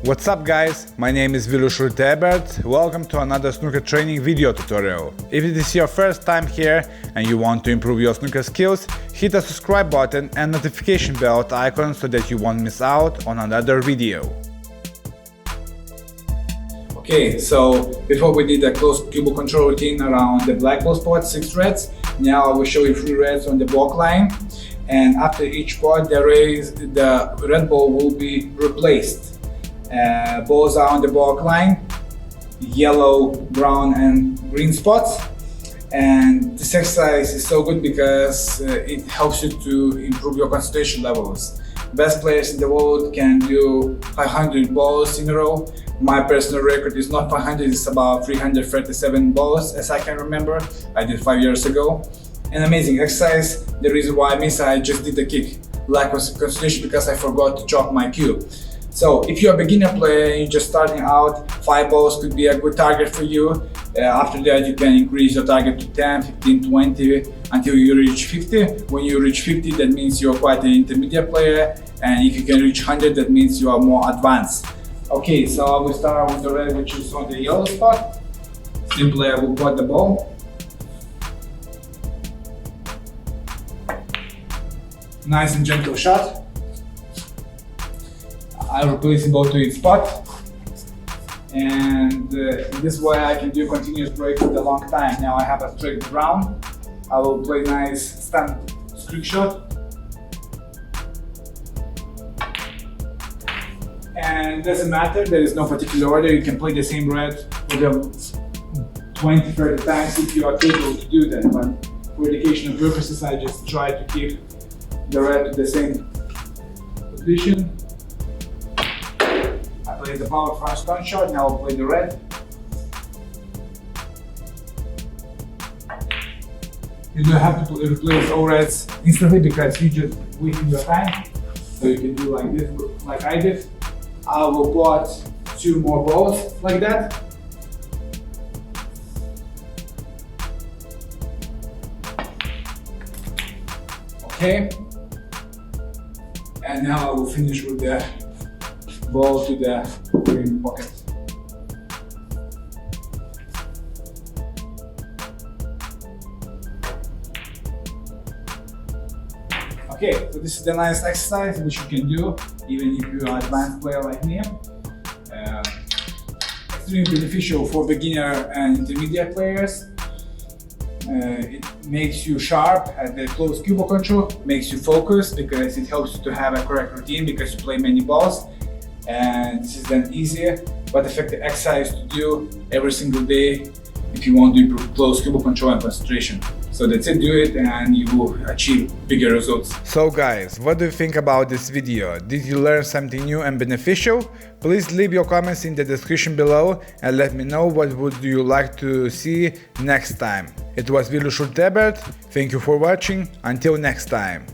What's up guys, my name is Ebert. Welcome to another snooker training video tutorial. If it is your first time here and you want to improve your snooker skills, hit the subscribe button and notification bell icon so that you won't miss out on another video. Okay, so before we did a closed cube control routine around the black ball spot, 6 reds, now I will show you 3 reds on the boulk line, and after each pot the red ball will be replaced. Balls are on the boulk line, yellow, brown and green spots, and this exercise is so good because it helps you to improve your concentration levels. Best players in the world can do 500 balls in a row. My personal record is not 500, it's about 337 balls as I can remember. I did 5 years ago. An amazing exercise. The reason why I missed, I just did the kick. Lack of concentration because I forgot to chop my cue. So if you're a beginner player and you're just starting out, 5 balls could be a good target for you. After that you can increase your target to 10, 15, 20 until you reach 50. When you reach 50, that means you're quite an intermediate player, and if you can reach 100, that means you are more advanced. Okay, so I will start with the red, which is on the yellow spot. Simply I will pot the ball. Nice and gentle shot. I'll replace the ball to its spot, and this way I can do continuous break for a long time. Now I have a straight ground. I will play nice stand streak shot, and doesn't matter, there is no particular order. You can play the same red for the 20-30 times if you are capable to do that, but for educational purposes I just try to keep the red to the same position. I play the power front stun shot, now I'll play the red. You don't have to replace all reds instantly because you just wasting your time. So you can do like this, like I did. I will pot 2 more balls like that. Okay. And now I will finish with the ball to the green pocket. Okay, so this is the nice exercise which you can do even if you're an advanced player like me. Extremely beneficial for beginner and intermediate players. It makes you sharp at the close cube control, makes you focus because it helps you to have a correct routine because you play many balls, and this is then easier but effective exercise to do every single day if you want to improve close cube control and concentration. So that's it, do it and you will achieve bigger results. So guys, what do you think about this video? Did you learn something new and beneficial? Please leave your comments in the description below and let me know what would you like to see next time. It was Ebert. Thank you for watching. Until next time.